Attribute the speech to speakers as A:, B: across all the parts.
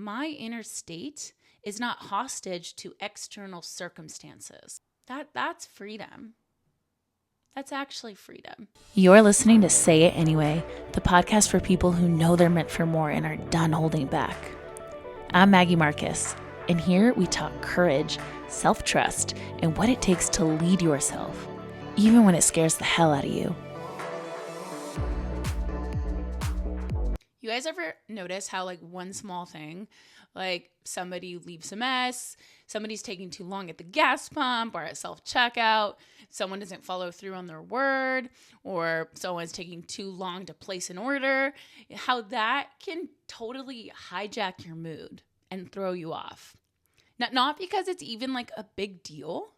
A: my inner state is not hostage to external circumstances. That's freedom. That's actually freedom. You're listening to Say It Anyway, the podcast for people who know they're meant for more and are done holding back. I'm Maggie Marcus, and here we talk courage, self-trust, and what it takes to lead yourself, even when it scares the hell out of you. You guys ever notice how one small thing, like somebody leaves a mess, somebody's taking too long at the gas pump or at self-checkout, someone doesn't follow through on their word, or someone's taking too long to place an order, how that can totally hijack your mood and throw you off. Not because it's even a big deal,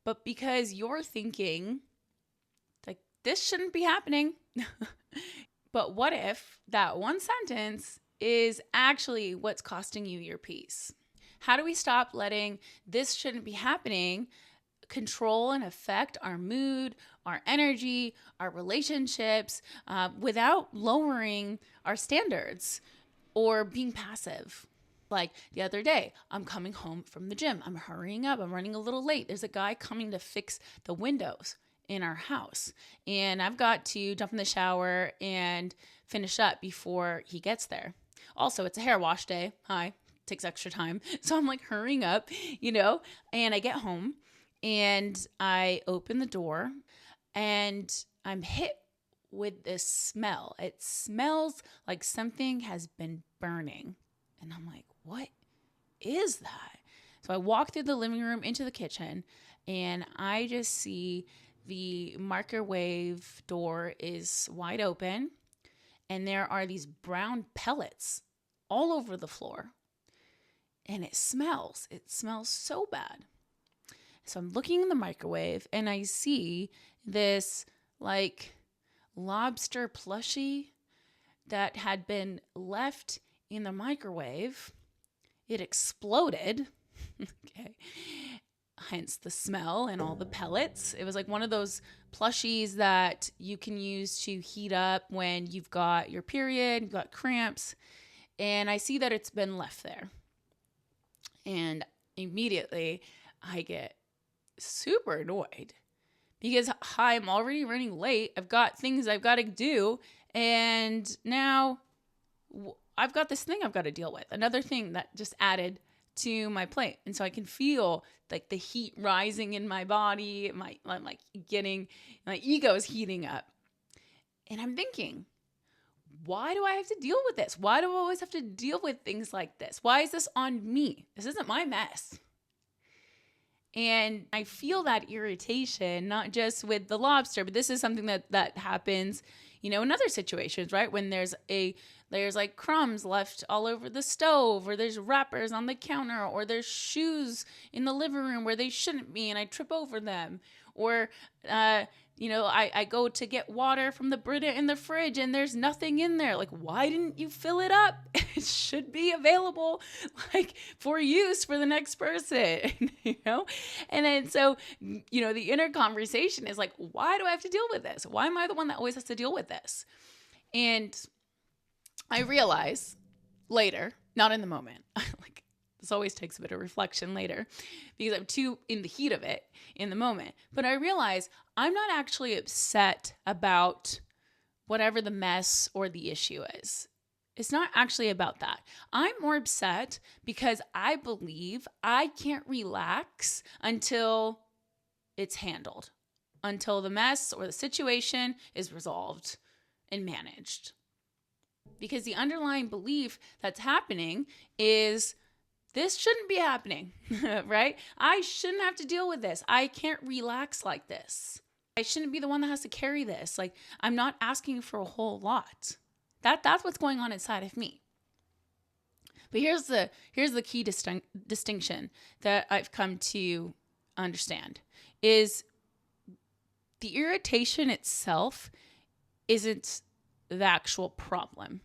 A: but because you're thinking, this shouldn't be happening. But what if that one sentence is actually what's costing you your peace? How do we stop letting this shouldn't be happening control and affect our mood, our energy, our relationships, without lowering our standards or being passive? Like the other day, I'm coming home from the gym. I'm hurrying up. I'm running a little late. There's a guy coming to fix the windows in our house, and I've got to jump in the shower and finish up before he gets there. Also, it's a hair wash day. Takes extra time. So I'm hurrying up, and I get home and I open the door and I'm hit with this smell. It smells like something has been burning. And I'm like, what is that? So I walk through the living room into the kitchen and I just see the microwave door is wide open, and there are these brown pellets all over the floor. And it smells so bad. So I'm looking in the microwave, and I see this lobster plushie that had been left in the microwave. It exploded. Okay. Hence the smell and all the pellets. It was one of those plushies that you can use to heat up when you've got your period, you've got cramps. And I see that it's been left there. And immediately I get super annoyed because I'm already running late. I've got things I've got to do. And now I've got this thing I've got to deal with. Another thing that just added to my plate. And so I can feel the heat rising in my body. I'm my ego is heating up. And I'm thinking, why do I have to deal with this? Why do I always have to deal with things like this? Why is this on me? This isn't my mess. And I feel that irritation, not just with the lobster, but this is something that happens, in other situations, right? When there's crumbs left all over the stove, or there's wrappers on the counter, or there's shoes in the living room where they shouldn't be and I trip over them. Or, I go to get water from the Brita in the fridge and there's nothing in there. Why didn't you fill it up? It should be available for use for the next person, And then so, the inner conversation is why do I have to deal with this? Why am I the one that always has to deal with this? And I realize later, not in the moment, this always takes a bit of reflection later because I'm too in the heat of it in the moment. But I realize I'm not actually upset about whatever the mess or the issue is. It's not actually about that. I'm more upset because I believe I can't relax until it's handled, until the mess or the situation is resolved and managed. Because the underlying belief that's happening is this shouldn't be happening, right? I shouldn't have to deal with this. I can't relax like this. I shouldn't be the one that has to carry this. I'm not asking for a whole lot. That's what's going on inside of me. But here's the key distinction that I've come to understand is the irritation itself isn't the actual problem.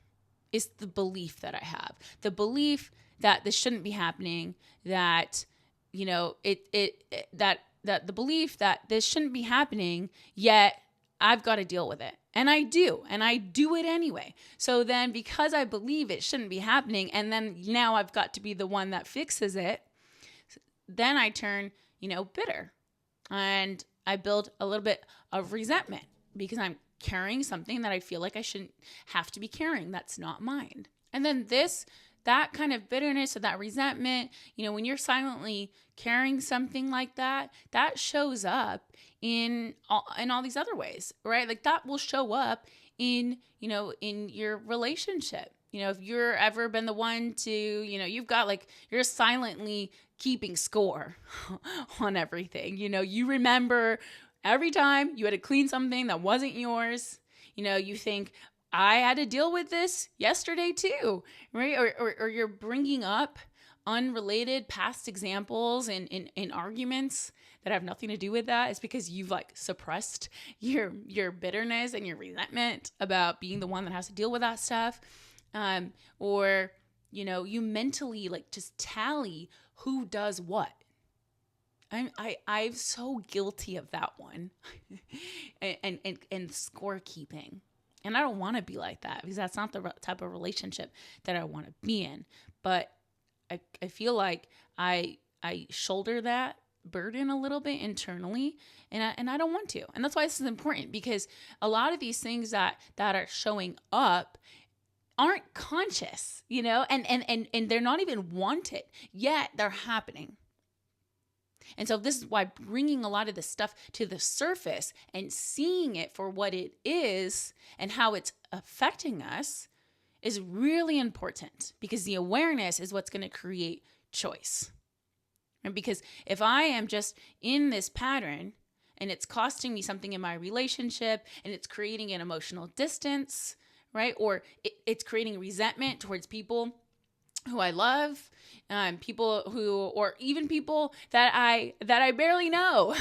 A: It's the belief that I have. The belief that this shouldn't be happening, that that the belief that this shouldn't be happening, yet I've got to deal with it. And I do it anyway. So then because I believe it shouldn't be happening, and then now I've got to be the one that fixes it, then I turn, bitter. And I build a little bit of resentment because I'm carrying something that I feel like I shouldn't have to be carrying. That's not mine. And then that kind of bitterness or that resentment, when you're silently carrying something like that, that shows up in all these other ways, right? Like that will show up in your relationship. If you're ever been the one to, you've got you're silently keeping score on everything. You remember every time you had to clean something that wasn't yours. You think, I had to deal with this yesterday too, right? Or you're bringing up unrelated past examples in arguments that have nothing to do with that. It's because you've suppressed your bitterness and your resentment about being the one that has to deal with that stuff. Or you mentally just tally who does what. I'm so guilty of that one. and scorekeeping. And I don't want to be like that because that's not the type of relationship that I want to be in. But I feel like I shoulder that burden a little bit internally, and I don't want to. And that's why this is important, because a lot of these things that are showing up aren't conscious, and they're not even wanted, yet they're happening. And so this is why bringing a lot of this stuff to the surface and seeing it for what it is and how it's affecting us is really important, because the awareness is what's going to create choice. And because if I am just in this pattern and it's costing me something in my relationship and it's creating an emotional distance, right? Or it's creating resentment towards people who I love, people or even people that I barely know,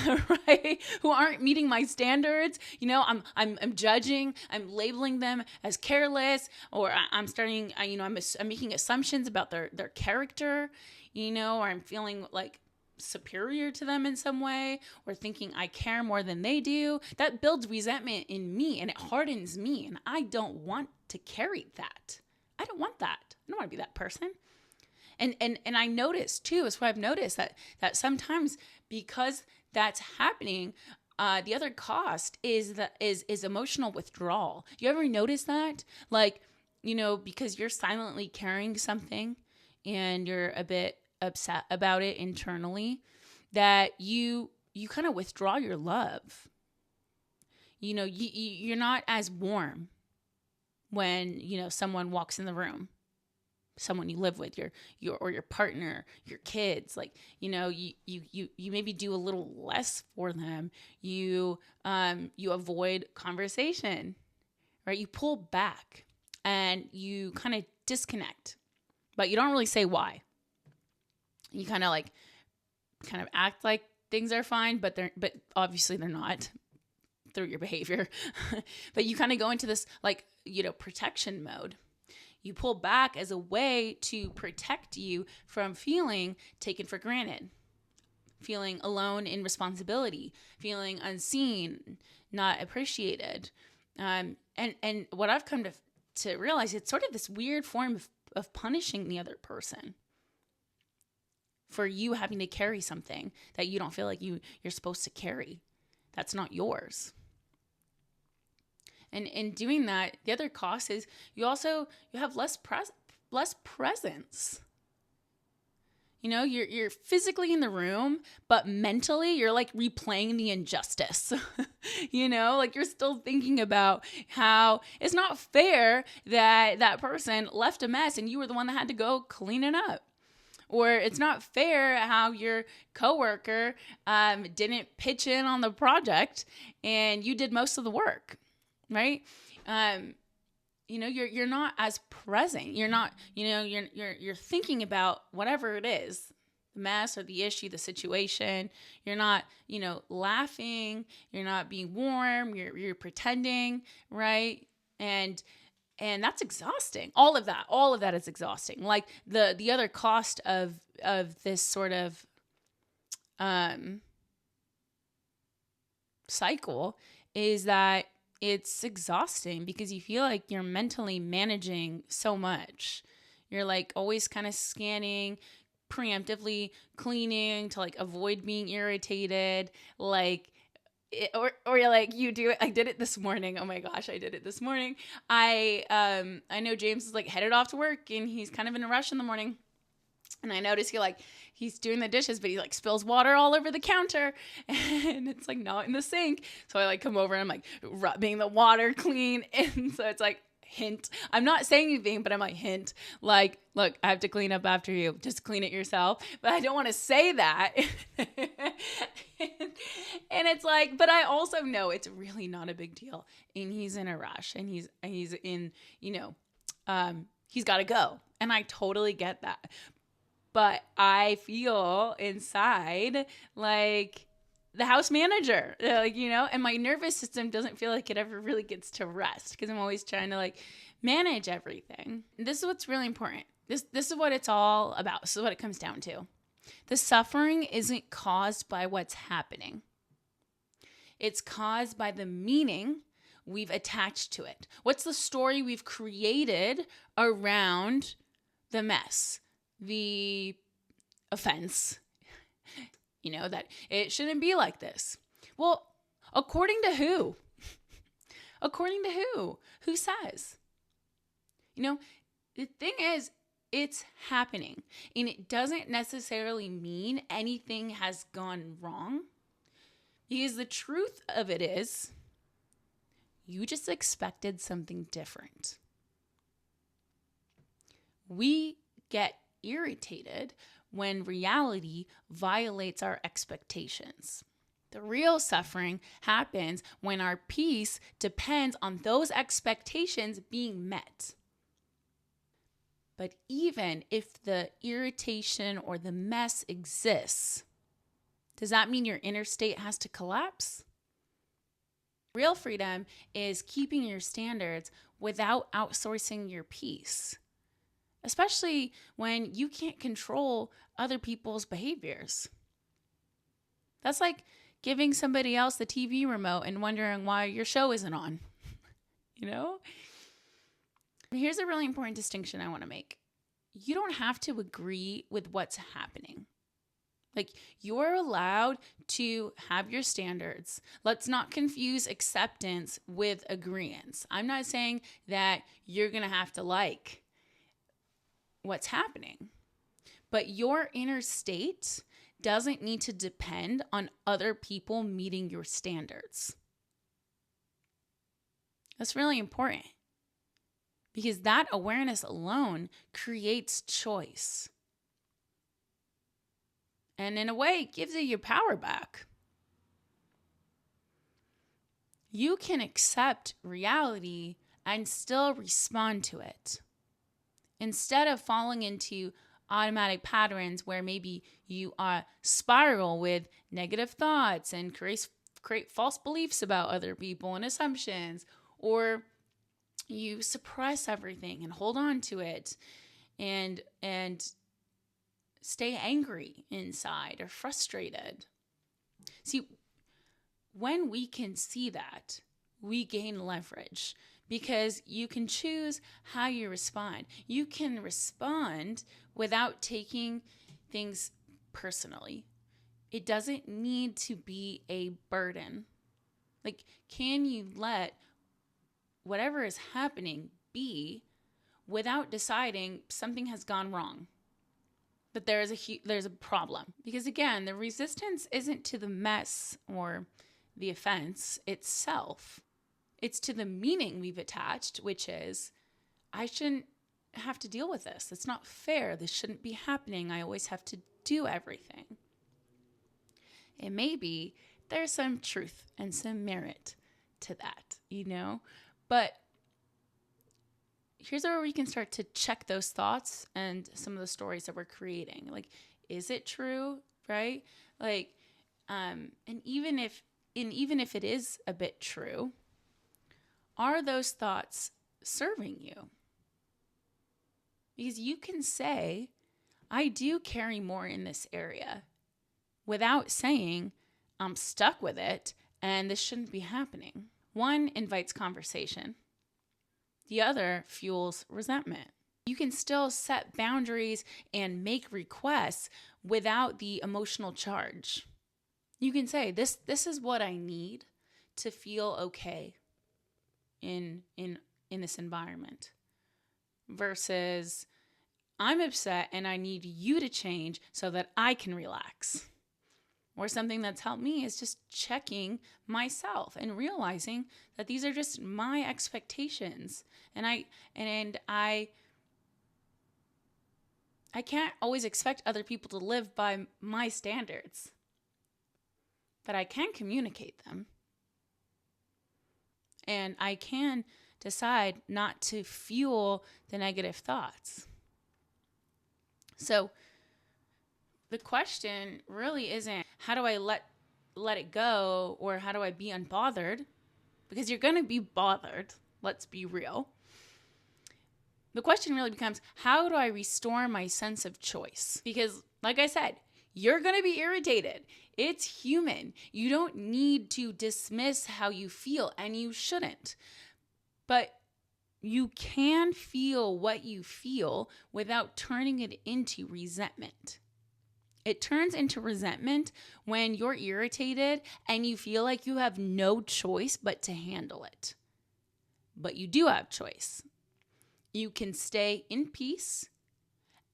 A: right? Who aren't meeting my standards. I'm judging, I'm labeling them as careless, or I'm making assumptions about their character, or I'm feeling superior to them in some way, or thinking I care more than they do. That builds resentment in me, and it hardens me, and I don't want to carry that. I don't want that. I don't want to be that person. And I noticed too, is what I've noticed, that sometimes because that's happening, the other cost is emotional withdrawal. You ever notice that? Because you're silently carrying something and you're a bit upset about it internally, that you kind of withdraw your love. You're not as warm when, someone walks in the room. Someone you live with, your partner, your kids, you maybe do a little less for them. You avoid conversation, right? You pull back and you kind of disconnect, but you don't really say why. You kind of act like things are fine, but obviously they're not through your behavior. But you kind of go into this protection mode. You pull back as a way to protect you from feeling taken for granted, feeling alone in responsibility, feeling unseen, not appreciated. And what I've come to realize, it's sort of this weird form of punishing the other person for you having to carry something that you don't feel like you're supposed to carry. That's not yours. And in doing that, the other cost is you have less presence. You're physically in the room, but mentally you're replaying the injustice. You're still thinking about how it's not fair that person left a mess and you were the one that had to go clean it up. Or it's not fair how your coworker didn't pitch in on the project and you did most of the work. Right? You're not as present. You're not, you're thinking about whatever it is, the mess or the issue, the situation. You're not, laughing. You're not being warm. You're pretending, right? And that's exhausting. All of that is exhausting. The other cost of this sort of cycle is that it's exhausting because you feel like you're mentally managing so much. You're like always kind of scanning, preemptively cleaning to like avoid being irritated, like or you're like, you do it. I did it this morning. Oh my gosh, I did it this morning. I know James is like headed off to work and he's kind of in a rush in the morning. And I notice he's doing the dishes, but he like spills water all over the counter and it's like not in the sink. So I like come over and I'm like rubbing the water clean. And so it's like, hint. I'm not saying anything, but I'm like, hint. Like, look, I have to clean up after you. Just clean it yourself. But I don't want to say that. And it's like, but I also know it's really not a big deal. And he's in a rush and he's in, he's got to go. And I totally get that. But I feel inside like the house manager, and my nervous system doesn't feel like it ever really gets to rest because I'm always trying to like manage everything. This is what's really important. This is what it's all about. This is what it comes down to. The suffering isn't caused by what's happening. It's caused by the meaning we've attached to it. What's the story we've created around the mess, the offense, that it shouldn't be like this. Well, according to who? According to who? Who says? The thing is, it's happening. And it doesn't necessarily mean anything has gone wrong. Because the truth of it is, you just expected something different. We get irritated when reality violates our expectations. The real suffering happens when our peace depends on those expectations being met. But even if the irritation or the mess exists, does that mean your inner state has to collapse? Real freedom is keeping your standards without outsourcing your peace. Especially when you can't control other people's behaviors. That's like giving somebody else the TV remote and wondering why your show isn't on. Here's a really important distinction I want to make. You don't have to agree with what's happening. Like, you're allowed to have your standards. Let's not confuse acceptance with agreeance. I'm not saying that you're going to have to like what's happening. But your inner state doesn't need to depend on other people meeting your standards. That's really important because that awareness alone creates choice. And in a way, it gives you your power back. You can accept reality and still respond to it. Instead of falling into automatic patterns where maybe you spiral with negative thoughts and create false beliefs about other people and assumptions, or you suppress everything and hold on to it and stay angry inside or frustrated. See, when we can see that, we gain leverage. Because you can choose how you respond. You can respond without taking things personally. It doesn't need to be a burden. Like, can you let whatever is happening be without deciding something has gone wrong? That there's a problem. Because again, the resistance isn't to the mess or the offense itself. It's to the meaning we've attached, which is, I shouldn't have to deal with this. It's not fair. This shouldn't be happening. I always have to do everything. And maybe there's some truth and some merit to that, But here's where we can start to check those thoughts and some of the stories that we're creating. Like, is it true, right? Like, and even if it is a bit true, are those thoughts serving you? Because you can say, I do carry more in this area without saying I'm stuck with it and this shouldn't be happening. One invites conversation. The other fuels resentment. You can still set boundaries and make requests without the emotional charge. You can say, this is what I need to feel okay in this environment, versus I'm upset and I need you to change so that I can relax. Or something that's helped me is just checking myself and realizing that these are just my expectations. And I can't always expect other people to live by my standards, but I can communicate them. And I can decide not to fuel the negative thoughts. So the question really isn't, how do I let it go, or how do I be unbothered? Because you're going to be bothered. Let's be real. The question really becomes, how do I restore my sense of choice? Because like I said, you're going to be irritated. It's human. You don't need to dismiss how you feel, and you shouldn't. But you can feel what you feel without turning it into resentment. It turns into resentment when you're irritated and you feel like you have no choice but to handle it. But you do have choice. You can stay in peace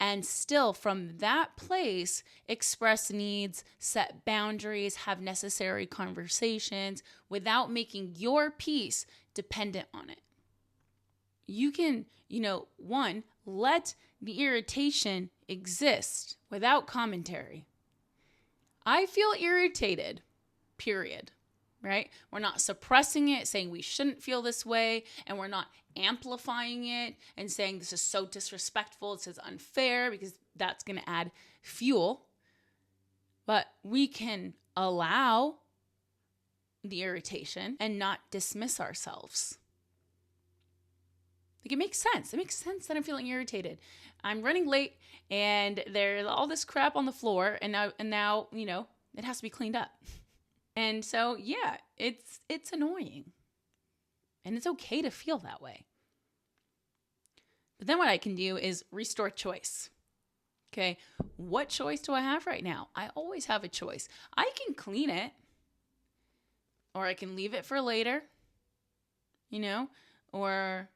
A: and still from that place express needs, set boundaries, have necessary conversations without making your peace dependent on it. You can, one, let the irritation exist without commentary. I feel irritated, period, right? We're not suppressing it, saying we shouldn't feel this way, and we're not amplifying it and saying this is so disrespectful, this is unfair, because that's going to add fuel. But we can allow the irritation and not dismiss ourselves. Like, it makes sense. It makes sense that I'm feeling irritated. I'm running late and there's all this crap on the floor, and now, it has to be cleaned up. And so, yeah, it's annoying. And it's okay to feel that way. But then what I can do is restore choice. Okay, what choice do I have right now? I always have a choice. I can clean it, or I can leave it for later, or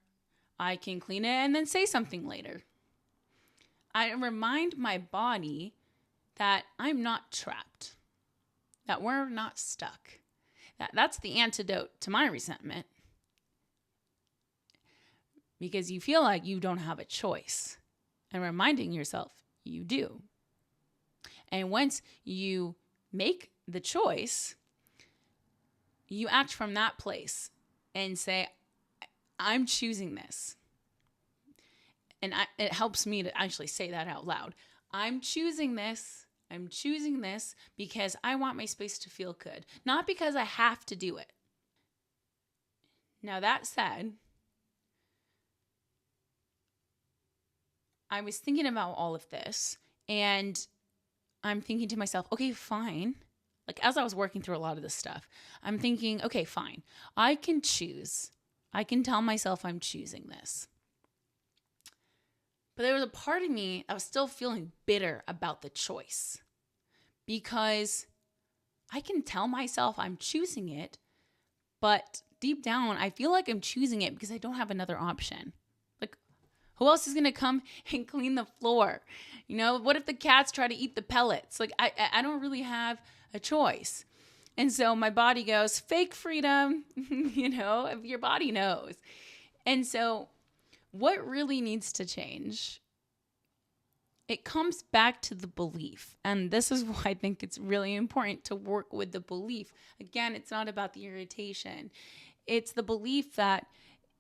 A: I can clean it and then say something later. I remind my body that I'm not trapped, that we're not stuck. That's the antidote to my resentment. Because you feel like you don't have a choice. And reminding yourself, you do. And once you make the choice, you act from that place and say, I'm choosing this. And it helps me to actually say that out loud. I'm choosing this. I'm choosing this because I want my space to feel good, not because I have to do it. Now, that said, I was thinking about all of this, and I'm thinking to myself, okay, fine. Like, as I was working through a lot of this stuff, I'm thinking, okay, fine. I can choose. I can tell myself I'm choosing this. But there was a part of me that was still feeling bitter about the choice, because I can tell myself I'm choosing it, but deep down, I feel like I'm choosing it because I don't have another option. Like, who else is going to come and clean the floor? What if the cats try to eat the pellets? Like, I don't really have a choice. And so my body goes, fake freedom, if your body knows. And so what really needs to change? It comes back to the belief. And this is why I think it's really important to work with the belief. Again, it's not about the irritation. It's the belief that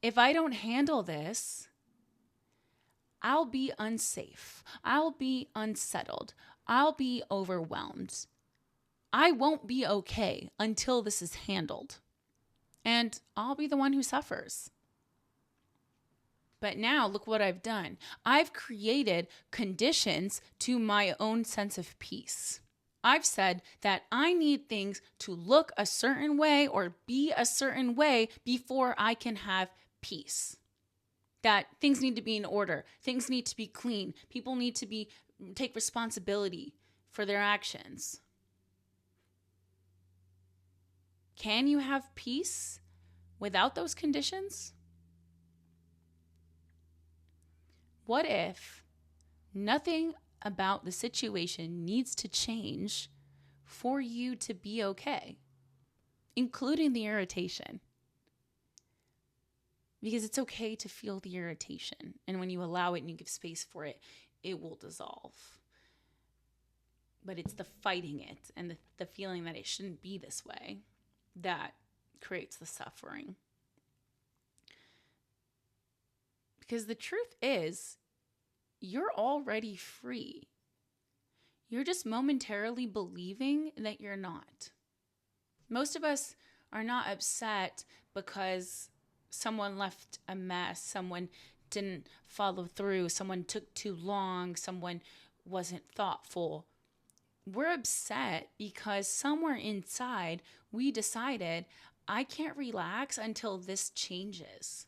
A: if I don't handle this, I'll be unsafe. I'll be unsettled. I'll be overwhelmed. I won't be okay until this is handled. And I'll be the one who suffers. But now look what I've done. I've created conditions to my own sense of peace. I've said that I need things to look a certain way or be a certain way before I can have peace. That things need to be in order. Things need to be clean. People need to take responsibility for their actions. Can you have peace without those conditions? What if nothing about the situation needs to change for you to be okay, including the irritation? Because it's okay to feel the irritation. And when you allow it and you give space for it, it will dissolve. But it's the fighting it and the feeling that it shouldn't be this way that creates the suffering. Because the truth is, you're already free. You're just momentarily believing that you're not. Most of us are not upset because someone left a mess, someone didn't follow through, someone took too long, someone wasn't thoughtful. We're upset because somewhere inside we decided, I can't relax until this changes.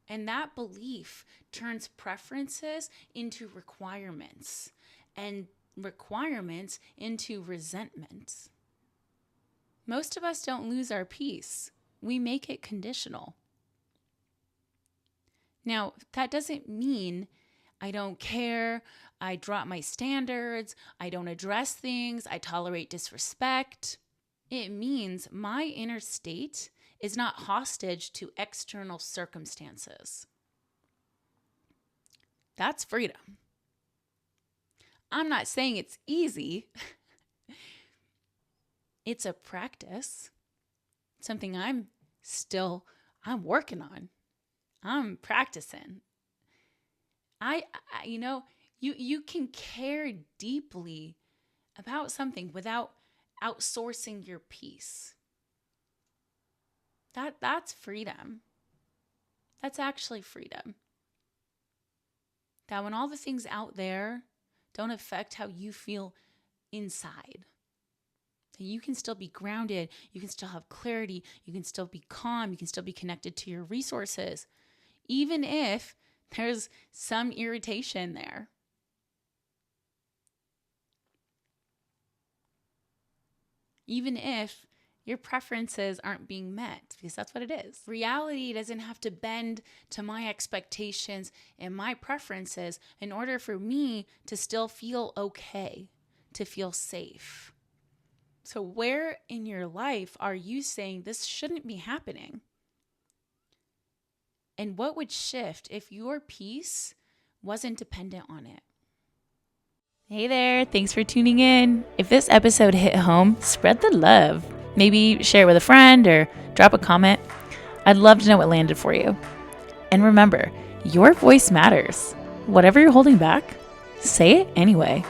A: And that belief turns preferences into requirements and requirements into resentment. Most of us don't lose our peace. We make it conditional. Now, that doesn't mean I don't care, I drop my standards, I don't address things, I tolerate disrespect. It means my inner state is not hostage to external circumstances. That's freedom. I'm not saying it's easy. It's a practice. Something I'm working on. I'm practicing. You can care deeply about something without outsourcing your peace. That's freedom. That's actually freedom. That when all the things out there don't affect how you feel inside, that you can still be grounded, you can still have clarity, you can still be calm, you can still be connected to your resources, even if there's some irritation there. Even if your preferences aren't being met, because that's what it is. Reality doesn't have to bend to my expectations and my preferences in order for me to still feel okay, to feel safe. So where in your life are you saying this shouldn't be happening? And what would shift if your peace wasn't dependent on it? Hey there, thanks for tuning in. If this episode hit home, spread the love. Maybe share it with a friend or drop a comment. I'd love to know what landed for you. And remember, your voice matters. Whatever you're holding back, say it anyway.